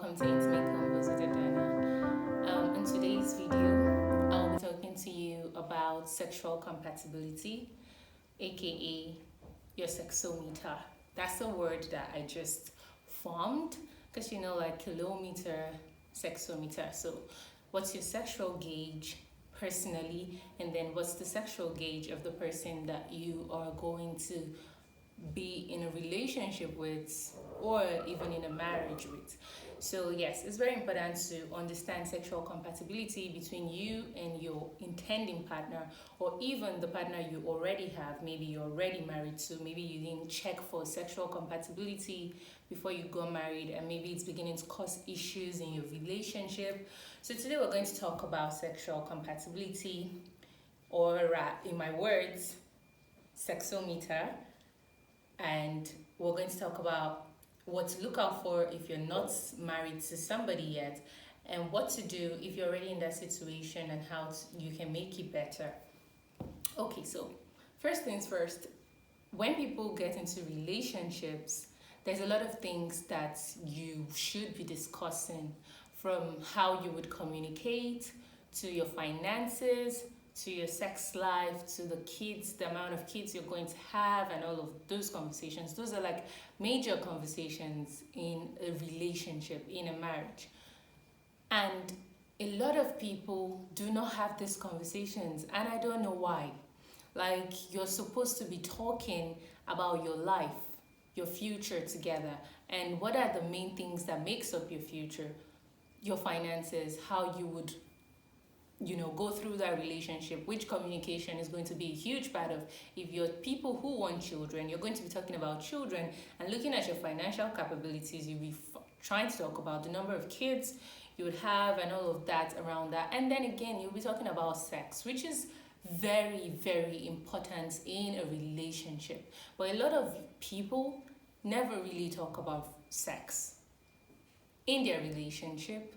welcome to Intimate Convos with Adana. In today's video, I'll be talking to you about sexual compatibility, aka your sexometer. That's a word that I just formed because like kilometer, sexometer. So, what's your sexual gauge personally, and then what's the sexual gauge of the person that you are going to be in a relationship with or even in a marriage with. So yes, it's very important to understand sexual compatibility between you and your intending partner, or even the partner you already have. Maybe you're already married to, maybe you didn't check for sexual compatibility before you got married, and maybe it's beginning to cause issues in your relationship. So today we're going to talk about sexual compatibility, or in my words, sexometer, and we're going to talk about what to look out for if you're not married to somebody yet, and what to do if you're already in that situation, and how you can make it better. Okay, so first things first, when people get into relationships, there's a lot of things that you should be discussing, from how you would communicate, to your finances, to your sex life, to the kids, the amount of kids you're going to have, and all of those conversations. Those are like major conversations in a relationship, in a marriage. And a lot of people do not have these conversations, and I don't know why. Like, you're supposed to be talking about your life, your future together, and what are the main things that makes up your future, your finances, how you would go through that relationship, which communication is going to be a huge part of. If you're people who want children, you're going to be talking about children and looking at your financial capabilities. You'll be trying to talk about the number of kids you would have and all of that around that. And then again, you'll be talking about sex, which is very, very important in a relationship. But a lot of people never really talk about sex in their relationship,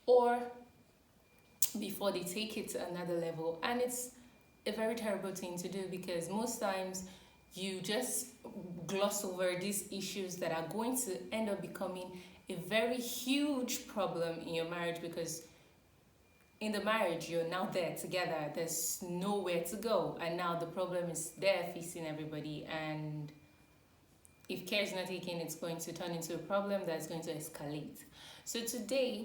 or before they take it to another level. And it's a very terrible thing to do, because most times you just gloss over these issues that are going to end up becoming a very huge problem in your marriage, because in the marriage you're now there together, there's nowhere to go, and now the problem is there facing everybody. And if care is not taken, it's going to turn into a problem that's going to escalate. So today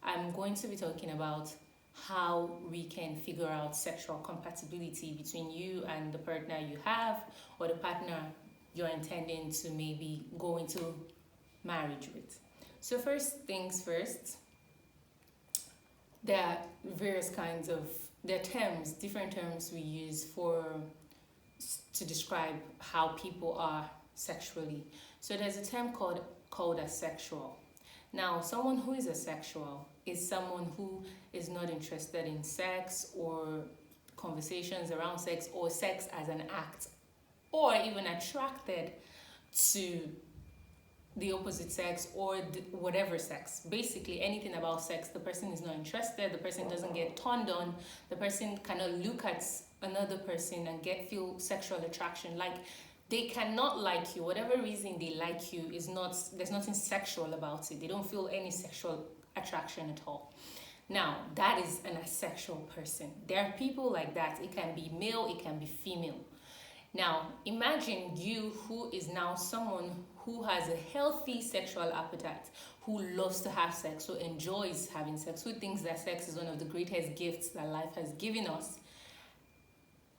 I'm going to be talking about how we can figure out sexual compatibility between you and the partner you have, or the partner you're intending to maybe go into marriage with. So first things first, there are there are terms, different terms we use to describe how people are sexually. So there's a term called asexual. Now, someone who is asexual is someone who is not interested in sex, or conversations around sex, or sex as an act, or even attracted to the opposite sex, or whatever sex. Basically, anything about sex, the person is not interested, the person doesn't get turned on, the person cannot look at another person and feel sexual attraction. Like, they cannot like you. Whatever reason they like you there's nothing sexual about it. They don't feel any sexual attraction at all. Now, that is an asexual person. There are people like that. It can be male, it can be female. Now, imagine you, who is now someone who has a healthy sexual appetite, who loves to have sex, who enjoys having sex, who thinks that sex is one of the greatest gifts that life has given us,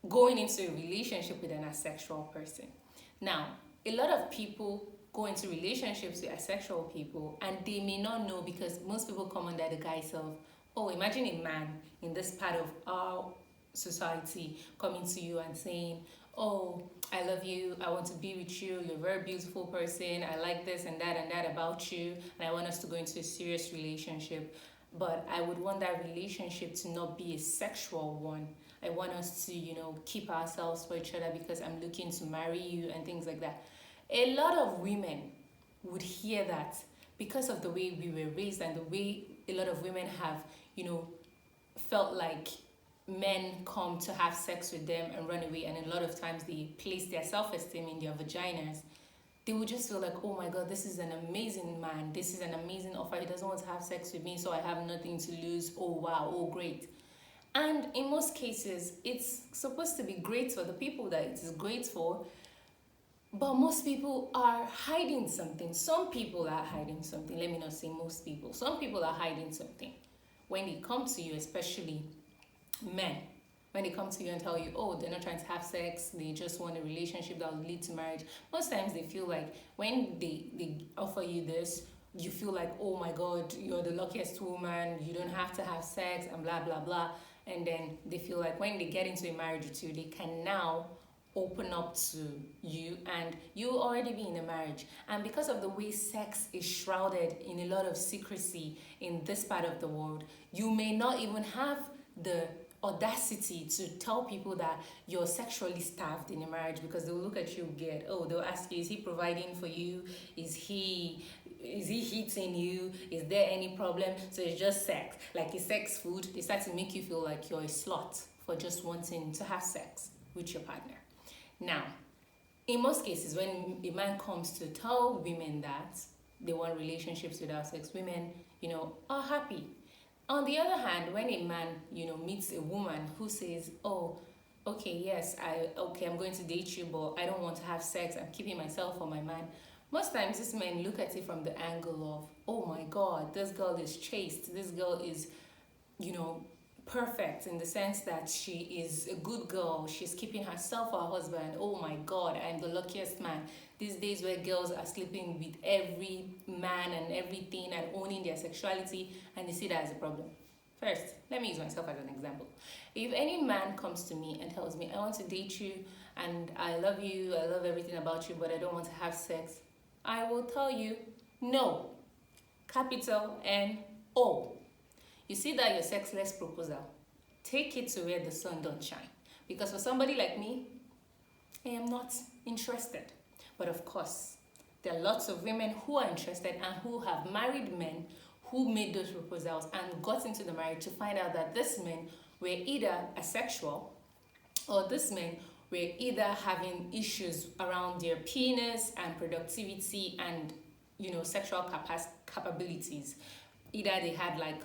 going into a relationship with an asexual person. Now, a lot of people go into relationships with asexual people, and they may not know, because most people come under the guise of, oh, imagine a man in this part of our society coming to you and saying, oh, I love you, I want to be with you, you're a very beautiful person, I like this and that about you, and I want us to go into a serious relationship. But I would want that relationship to not be a sexual one. I want us to, keep ourselves for each other, because I'm looking to marry you and things like that. A lot of women would hear that, because of the way we were raised, and the way a lot of women have, felt like men come to have sex with them and run away, and a lot of times they place their self-esteem in their vaginas. they would just feel like, oh my god, this is an amazing man, this is an amazing offer, he doesn't want to have sex with me, so I have nothing to lose. Oh wow, oh great. And in most cases, it's supposed to be great for the people that it is great for, but most people are hiding something. Some people are hiding something. Let me not say most people. Some people are hiding something. When they come to you, especially men, when they come to you and tell you, oh, they're not trying to have sex, they just want a relationship that will lead to marriage. Most times they feel like when they offer you this, you feel like, oh my God, you're the luckiest woman, you don't have to have sex, and blah, blah, blah. And then they feel like when they get into a marriage with you, they can now open up to you, and you already be in a marriage. And because of the way sex is shrouded in a lot of secrecy in this part of the world, you may not even have the audacity to tell people that you're sexually starved in a marriage, because they'll look at you weird. Oh, they'll ask you, is he providing for you? Is he hitting you? Is there any problem? So it's just sex. Like, it's sex food. They start to make you feel like you're a slut for just wanting to have sex with your partner. Now, in most cases, when a man comes to tell women that they want relationships without sex, women, are happy. On the other hand, when a man, meets a woman who says, oh, okay, yes, I'm going to date you, but I don't want to have sex, I'm keeping myself for my man. Most times, these men look at it from the angle of, oh my God, this girl is chaste, this girl is, perfect, in the sense that she is a good girl, she's keeping herself for her husband. Oh my God, I'm the luckiest man. These days where girls are sleeping with every man and everything and owning their sexuality, and they see that as a problem. First, let me use myself as an example. If any man comes to me and tells me, I want to date you and I love you, I love everything about you, but I don't want to have sex, I will tell you no. Capital N-O. You see that your sexless proposal, take it to where the sun don't shine. Because for somebody like me, I am not interested. But of course, there are lots of women who are interested and who have married men who made those proposals and got into the marriage to find out that these men were either asexual, or these men were either having issues around their penis and productivity and sexual capabilities. Either they had like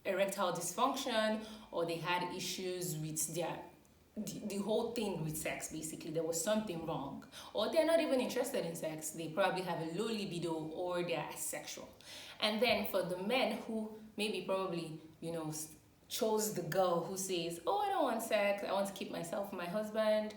erectile dysfunction, or they had issues with the whole thing with sex. Basically, there was something wrong, or they're not even interested in sex. They probably have a low libido, or they're asexual. And then for the men who maybe probably chose the girl who says, oh, I don't want sex, I want to keep myself for my husband,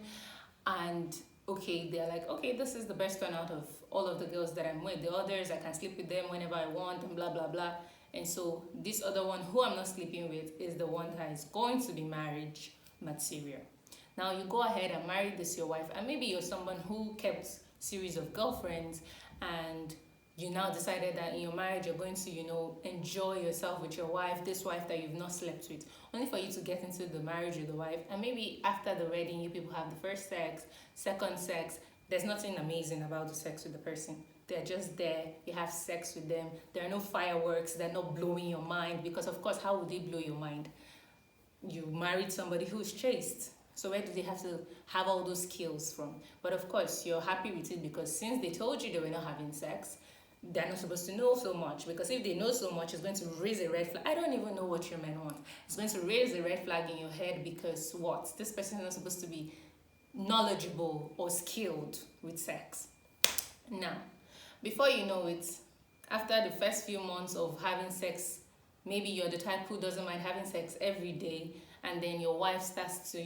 and okay, they're like, okay, this is the best one out of all of the girls that I'm with. The others, I can sleep with them whenever I want, and blah blah blah. And so this other one who I'm not sleeping with is the one that is going to be marriage material. Now you go ahead and marry this your wife, and maybe you're someone who kept series of girlfriends, and you now decided that in your marriage you're going to enjoy yourself with your wife, this wife that you've not slept with, only for you to get into the marriage with the wife, and maybe after the wedding you people have the first sex, second sex. There's nothing amazing about the sex with the person. They're just there, you have sex with them, there are no fireworks, they're not blowing your mind, because of course, how would they blow your mind? You married somebody who's chaste, so where do they have to have all those skills from? But of course, you're happy with it, because since they told you they were not having sex, they're not supposed to know so much, because if they know so much, it's going to raise a red flag. I don't even know what your men want. It's going to raise a red flag in your head, because what? This person is not supposed to be knowledgeable or skilled with sex. Now, before you know it, after the first few months of having sex, maybe you're the type who doesn't mind having sex every day, and then your wife starts to,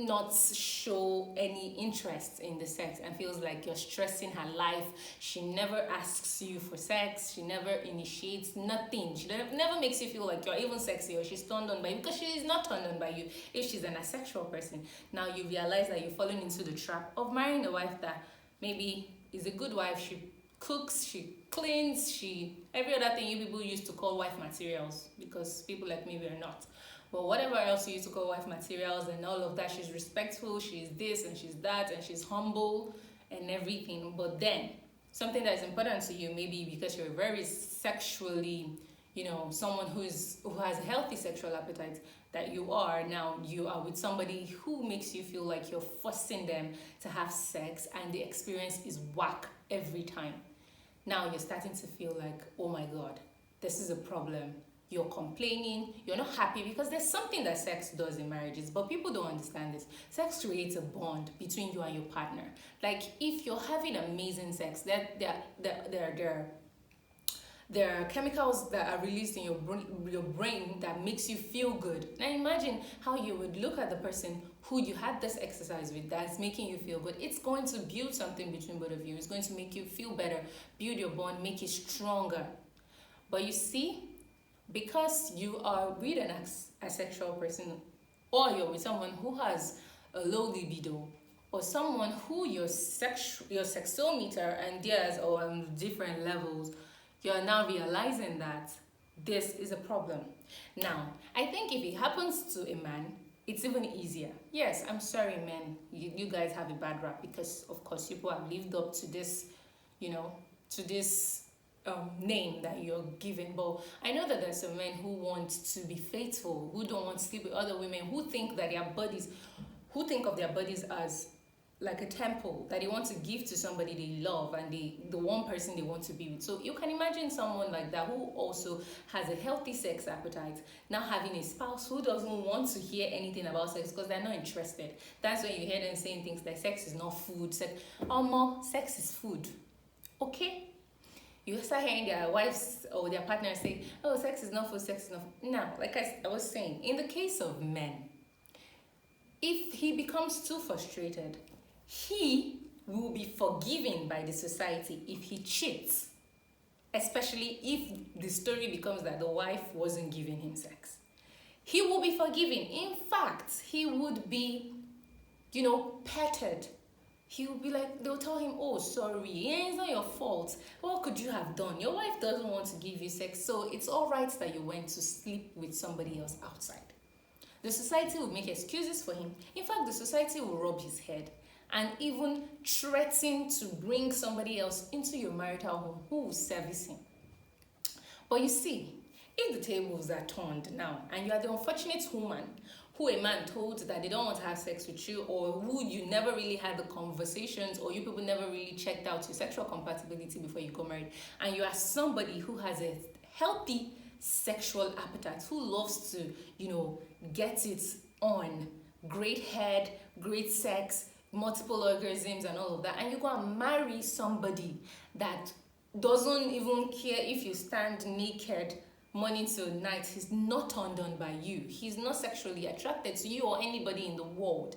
not show any interest in the sex and feels like you're stressing her life. She never asks you for sex, she never initiates nothing, she never makes you feel like you're even sexy or she's turned on by you, because she is not turned on by you if she's an asexual person. Now you realize that you're falling into the trap of marrying a wife that maybe is a good wife. She cooks, she cleans, she every other thing you people used to call wife materials, because people like me were not. But whatever else you used to call wife materials and all of that, she's respectful, she's this and she's that, and she's humble and everything. But then something that is important to you, maybe because you're very sexually, someone who has a healthy sexual appetite, that you are with somebody who makes you feel like you're forcing them to have sex, and the experience is whack every time. Now you're starting to feel like, oh my God, this is a problem. You're complaining, you're not happy, because there's something that sex does in marriages, but people don't understand this. Sex creates a bond between you and your partner. Like, if you're having amazing sex, there are chemicals that are released in your brain that makes you feel good. Now imagine how you would look at the person who you had this exercise with that's making you feel good. It's going to build something between both of you. It's going to make you feel better, build your bond, make it stronger. But you see, because you are with an asexual person, or you're with someone who has a low libido, or someone who your sexometer and theirs are on different levels, you're now realizing that this is a problem. Now, I think if it happens to a man, it's even easier. Yes, I'm sorry, men, you guys have a bad rap, because of course people have lived up to this, to this name that you're given. But I know that there's some men who want to be faithful, who don't want to sleep with other women, who think of their bodies as like a temple that they want to give to somebody they love, and the one person they want to be with. So you can imagine someone like that who also has a healthy sex appetite now having a spouse who doesn't want to hear anything about sex because they're not interested. That's when you hear them saying things like sex is not food. Sex is food. Okay? You start hearing their wives or their partners say, oh, sex is not food, sex is not food. Now, like I was saying, in the case of men, if he becomes too frustrated, he will be forgiven by the society if he cheats, especially if the story becomes that the wife wasn't giving him sex. He will be forgiven. In fact, he would be, petted. He will be like, they'll tell him, oh, sorry, it's not your fault. What could you have done? Your wife doesn't want to give you sex, so it's all right that you went to sleep with somebody else outside. The society will make excuses for him. In fact, the society will rub his head and even threaten to bring somebody else into your marital home who will service him. But you see, if the tables are turned now, and you are the unfortunate woman who a man told that they don't want to have sex with you, or who you never really had the conversations, or you people never really checked out your sexual compatibility before you got married, and you are somebody who has a healthy sexual appetite, who loves to, get it on, great head, great sex, multiple orgasms and all of that, and you go and marry somebody that doesn't even care if you stand naked morning till night. He's not turned on by you. He's not sexually attracted to you or anybody in the world.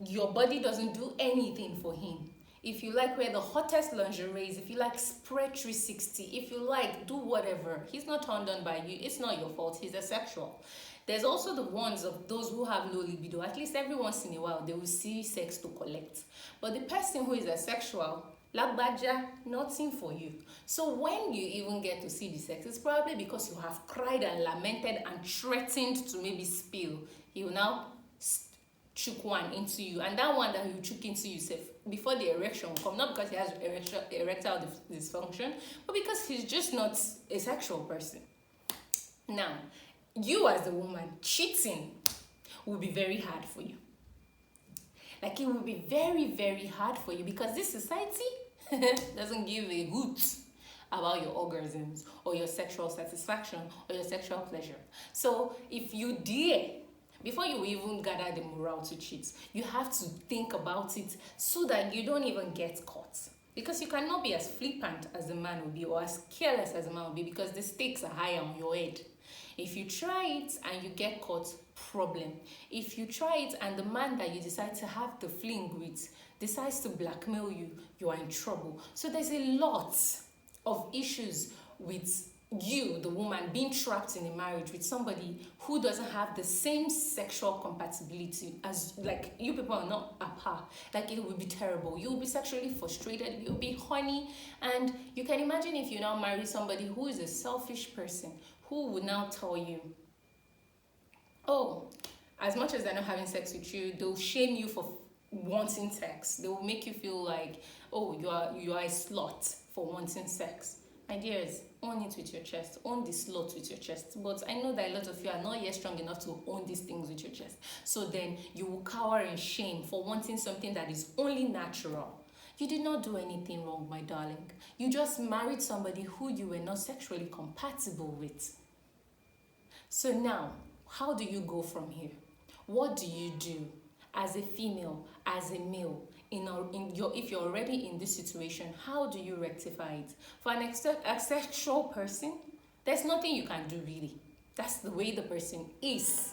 Your body doesn't do anything for him. If you like wear the hottest lingeries, if you like spread 360, if you like do whatever, he's not turned on by you. It's not your fault. He's asexual. There's also the ones of those who have low libido. At least every once in a while, they will see sex to collect. But the person who is asexual, lagbaja, nothing for you. So when you even get to see the sex, it's probably because you have cried and lamented and threatened to maybe spill. He will now chook one into you. And that one that he will chook into you, before the erection will come, not because he has erectile dysfunction, but because he's just not a sexual person. Now, you as the woman, cheating will be very hard for you. Like, it will be very, very hard for you, because this society doesn't give a hoot about your orgasms or your sexual satisfaction or your sexual pleasure. So if you dare, before you even gather the morale to cheat, you have to think about it so that you don't even get caught. Because you cannot be as flippant as the man will be, or as careless as the man will be, because the stakes are higher on your head. If you try it and you get caught, problem. If you try it and the man that you decide to have the fling with decides to blackmail you, you are in trouble. So there's a lot of issues with you, the woman, being trapped in a marriage with somebody who doesn't have the same sexual compatibility as, like, you people are not a par. Like, it will be terrible. You'll be sexually frustrated, you'll be horny, and you can imagine if you now marry somebody who is a selfish person, who would now tell you, oh, as much as they're not having sex with you, they'll shame you for wanting sex. They will make you feel like, oh, you are a slut for wanting sex. Ideas, own it with your chest. Own the slot with your chest. But I know that a lot of you are not yet strong enough to own these things with your chest. So then you will cower in shame for wanting something that is only natural. You did not do anything wrong, my darling. You just married somebody who you were not sexually compatible with. So now, how do you go from here? What do you do as a female, as a male, if you're already in this situation? How do you rectify it? For an asexual person, there's nothing you can do really. That's the way the person is.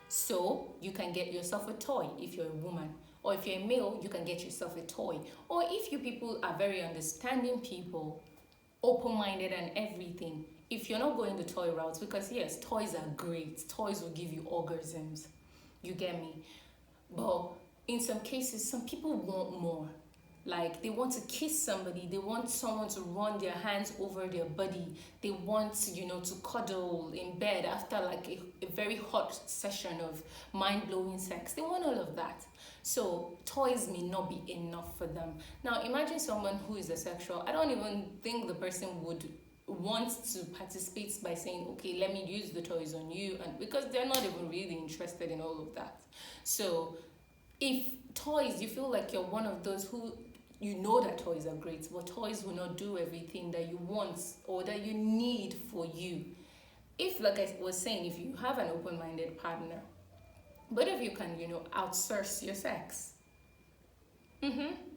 So you can get yourself a toy if you're a woman, or if you're a male, you can get yourself a toy. Or if you people are very understanding people, open-minded and everything, if you're not going the toy route, because yes, toys are great, toys will give you orgasms, you get me, but in some cases some people want more. Like they want to kiss somebody, they want someone to run their hands over their body, they want to cuddle in bed after like a very hot session of mind-blowing sex. They want all of that. So toys may not be enough for them. Now imagine someone who is asexual. I don't even think the person would want to participate by saying, okay, let me use the toys on you, and because they're not even really interested in all of that. So if toys, you feel like you're one of those who you know that toys are great, but toys will not do everything that you want or that you need for you. If, like I was saying, if you have an open-minded partner, both of you can, outsource your sex.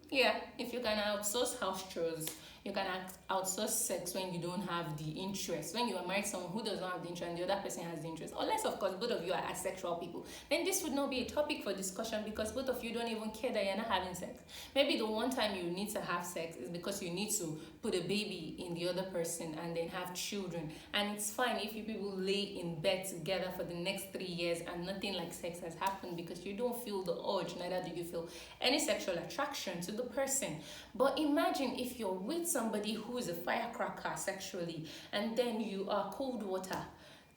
Yeah, if you can outsource house chores, you can outsource sex when you don't have the interest. When you are married to someone who does not have the interest and the other person has the interest, unless of course both of you are asexual people, then this would not be a topic for discussion because both of you don't even care that you're not having sex. Maybe the one time you need to have sex is because you need to put a baby in the other person and then have children. And it's fine if you people lay in bed together for the next 3 years and nothing like sex has happened because you don't feel the urge, neither do you feel any sexual attraction to the person. But imagine if you're with somebody who is a firecracker sexually and then you are cold water.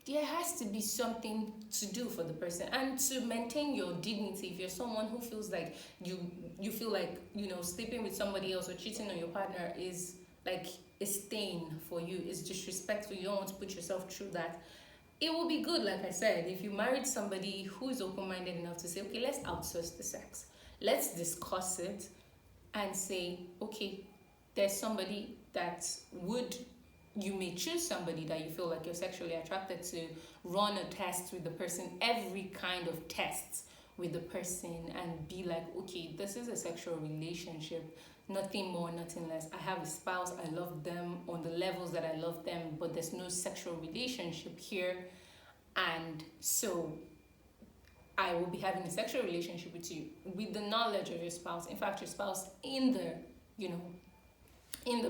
There has to be something to do for the person and to maintain your dignity. If you're someone who feels like you feel like sleeping with somebody else or cheating on your partner is like a stain for you, is disrespectful, you don't want to put yourself through that, it will be good, like I said, if you married somebody who is open-minded enough to say, okay, let's outsource the sex, let's discuss it and say, okay, there's somebody that you may choose somebody that you feel like you're sexually attracted to, run a test with the person, every kind of test with the person, and be like, okay, this is a sexual relationship, nothing more, nothing less. I have a spouse, I love them on the levels that I love them, but there's no sexual relationship here, and so I will be having a sexual relationship with you with the knowledge of your spouse. In fact, your spouse in the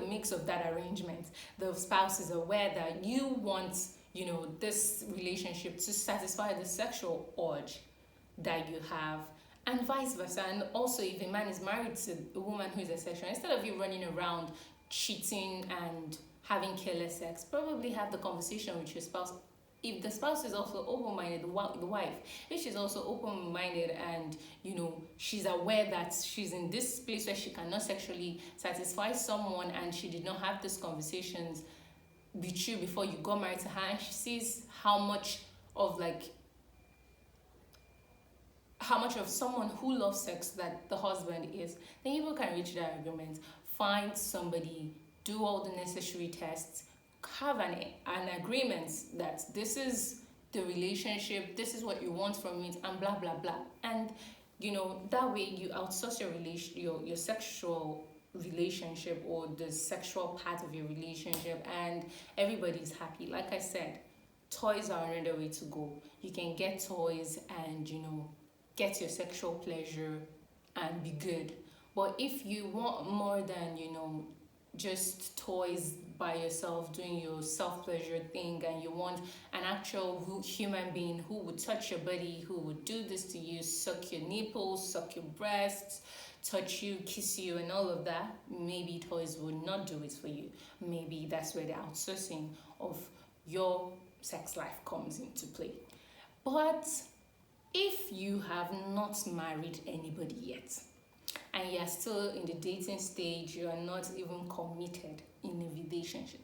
mix of that arrangement, the spouse is aware that you want, this relationship to satisfy the sexual urge that you have, and vice versa. And also, if a man is married to a woman who is asexual, instead of you running around cheating and having careless sex, probably have the conversation with your spouse. If the spouse is also open-minded, the wife, if she's also open-minded and she's aware that she's in this place where she cannot sexually satisfy someone, and she did not have these conversations with you before you got married to her, and she sees how much of someone who loves sex that the husband is, then you can reach that agreement, find somebody, do all the necessary tests, have an agreement that this is the relationship, this is what you want from it, and blah blah blah. And that way you outsource your sexual relationship, or the sexual part of your relationship, and everybody's happy. Like I said, toys are another way to go. You can get toys and get your sexual pleasure and be good. But if you want more than just toys by yourself doing your self-pleasure thing, and you want an actual human being who would touch your body, who would do this to you, suck your nipples, suck your breasts, touch you, kiss you, and all of that, maybe toys would not do it for you. Maybe that's where the outsourcing of your sex life comes into play. But if you have not married anybody yet, and you're still in the dating stage, you are not even committed in a relationship,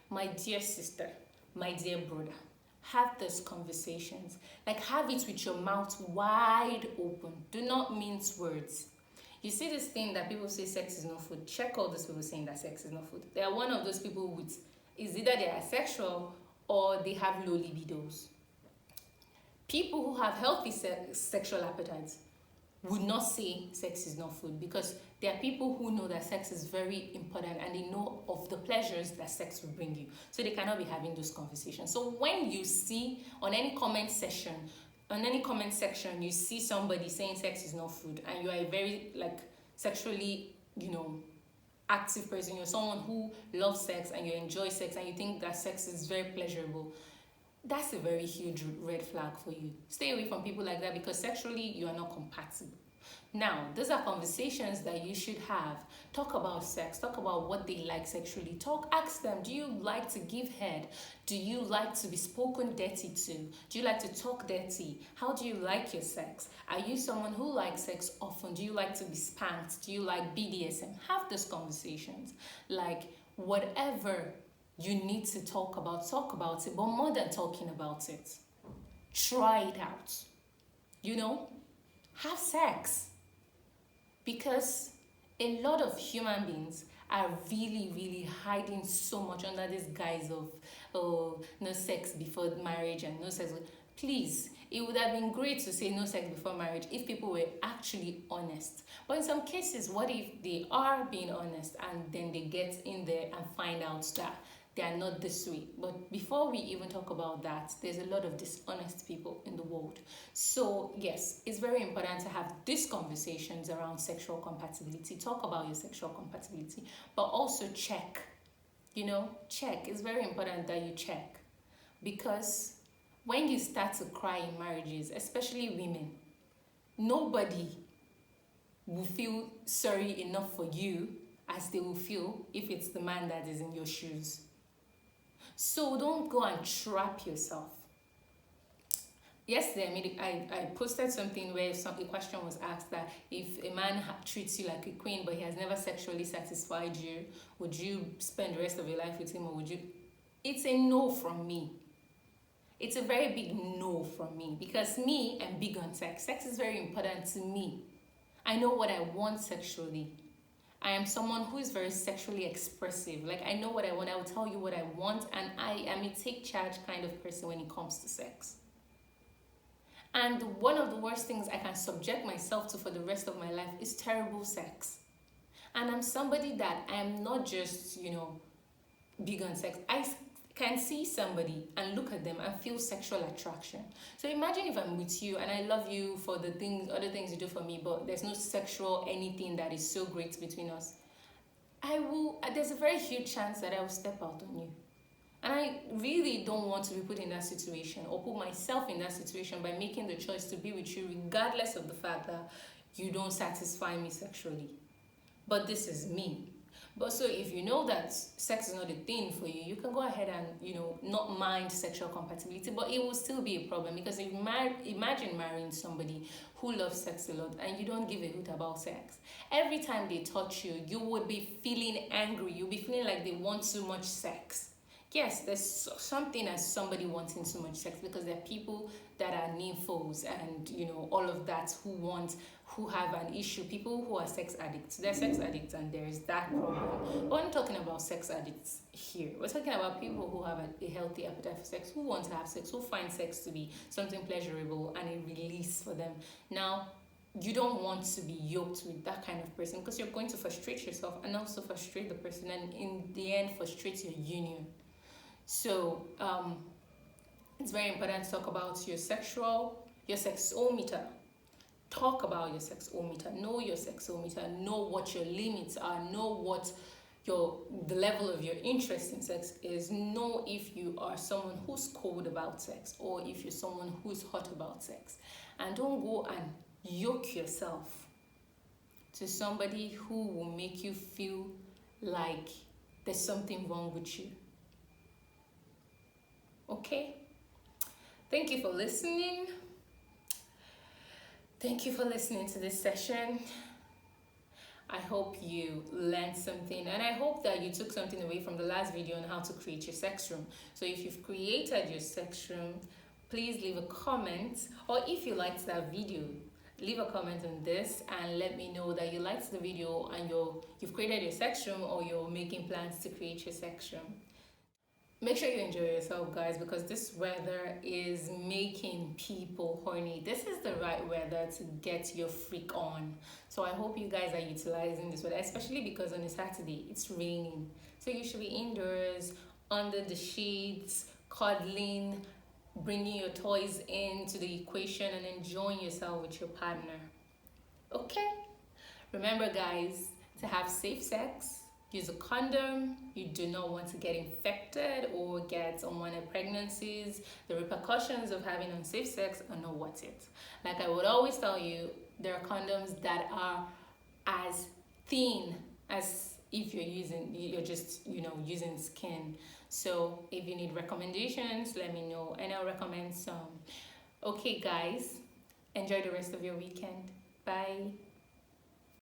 My dear sister, my dear brother, have these conversations. Like, have it with your mouth wide open. Do not mince words. You see this thing that people say sex is not food. Check all those people saying that sex is not food. They are one of those people with, is either they are asexual or they have low libidos. People who have healthy sexual appetites would not say sex is not food, because there are people who know that sex is very important and they know of the pleasures that sex will bring you. So they cannot be having those conversations. So when you see on any comment section, you see somebody saying sex is not food, and you are a very like sexually, active person, you're someone who loves sex and you enjoy sex and you think that sex is very pleasurable, that's a very huge red flag for you. Stay away from people like that, because sexually you are not compatible. Now, these are conversations that you should have. Talk about sex. Talk about what they like sexually. Ask them, do you like to give head? Do you like to be spoken dirty to? Do you like to talk dirty? How do you like your sex? Are you someone who likes sex often? Do you like to be spanked? Do you like BDSM? Have those conversations. Like, whatever you need to talk about it. But more than talking about it, try it out. Have sex. Because a lot of human beings are really, really hiding so much under this guise of, no sex before marriage and no sex. Please, it would have been great to say no sex before marriage if people were actually honest. But in some cases, what if they are being honest and then they get in there and find out that they are not this way? But before we even talk about that, there's a lot of dishonest people in the world. So yes, it's very important to have these conversations around sexual compatibility. Talk about your sexual compatibility, but also check. Check. It's very important that you check, because when you start to cry in marriages, especially women, nobody will feel sorry enough for you as they will feel if it's the man that is in your shoes. So don't go and trap yourself. Yesterday, I posted something where a question was asked that if a man treats you like a queen but he has never sexually satisfied you, would you spend the rest of your life with him, or would you? It's a no from me. It's a very big no from me, because me, I'm big on sex. Sex is very important to me. I know what I want sexually. I am someone who is very sexually expressive. Like, I know what I want. I will tell you what I want, and I am a take charge kind of person when it comes to sex. And one of the worst things I can subject myself to for the rest of my life is terrible sex. And I'm somebody that I am not just, big on sex. I can see somebody and look at them and feel sexual attraction. So imagine if I'm with you and I love you for other things you do for me, but there's no sexual anything that is so great between us. There's a very huge chance that I will step out on you. And I really don't want to be put in that situation or put myself in that situation by making the choice to be with you regardless of the fact that you don't satisfy me sexually. But this is me. But so if you know that sex is not a thing for you, you can go ahead and, not mind sexual compatibility, but it will still be a problem, because if imagine marrying somebody who loves sex a lot and you don't give a hoot about sex. Every time they touch you, you would be feeling angry. You'll be feeling like they want too much sex. Yes, there's something as somebody wanting too much sex, because there are people that are nymphos and, all of that who have an issue. People who are sex addicts. They're sex addicts and there is that problem. But we're not talking about sex addicts here. We're talking about people who have a healthy appetite for sex, who want to have sex, who find sex to be something pleasurable and a release for them. Now, you don't want to be yoked with that kind of person, because you're going to frustrate yourself and also frustrate the person, and in the end frustrate your union. So it's very important to talk about your sexometer. Talk about your sexometer. Know your sexometer. Know what your limits are. Know what the level of your interest in sex is. Know if you are someone who's cold about sex or if you're someone who's hot about sex. And don't go and yoke yourself to somebody who will make you feel like there's something wrong with you. Okay? Thank you for listening. Thank you for listening to this session. I hope you learned something, and I hope that you took something away from the last video on how to create your sex room. So if you've created your sex room, please leave a comment, or if you liked that video, leave a comment on this and let me know that you liked the video and you've created your sex room, or you're making plans to create your sex room. Make sure you enjoy yourself, guys, because this weather is making people horny. This is the right weather to get your freak on. So I hope you guys are utilizing this weather, especially because on a Saturday it's raining. So you should be indoors, under the sheets, cuddling, bringing your toys into the equation and enjoying yourself with your partner. Okay? Remember, guys, to have safe sex, use a condom. You do not want to get infected or get unwanted pregnancies. The repercussions of having unsafe sex are not worth it. Like I would always tell you, there are condoms that are as thin as if you're just using skin. So if you need recommendations, let me know and I'll recommend some. Okay, guys, enjoy the rest of your weekend. Bye.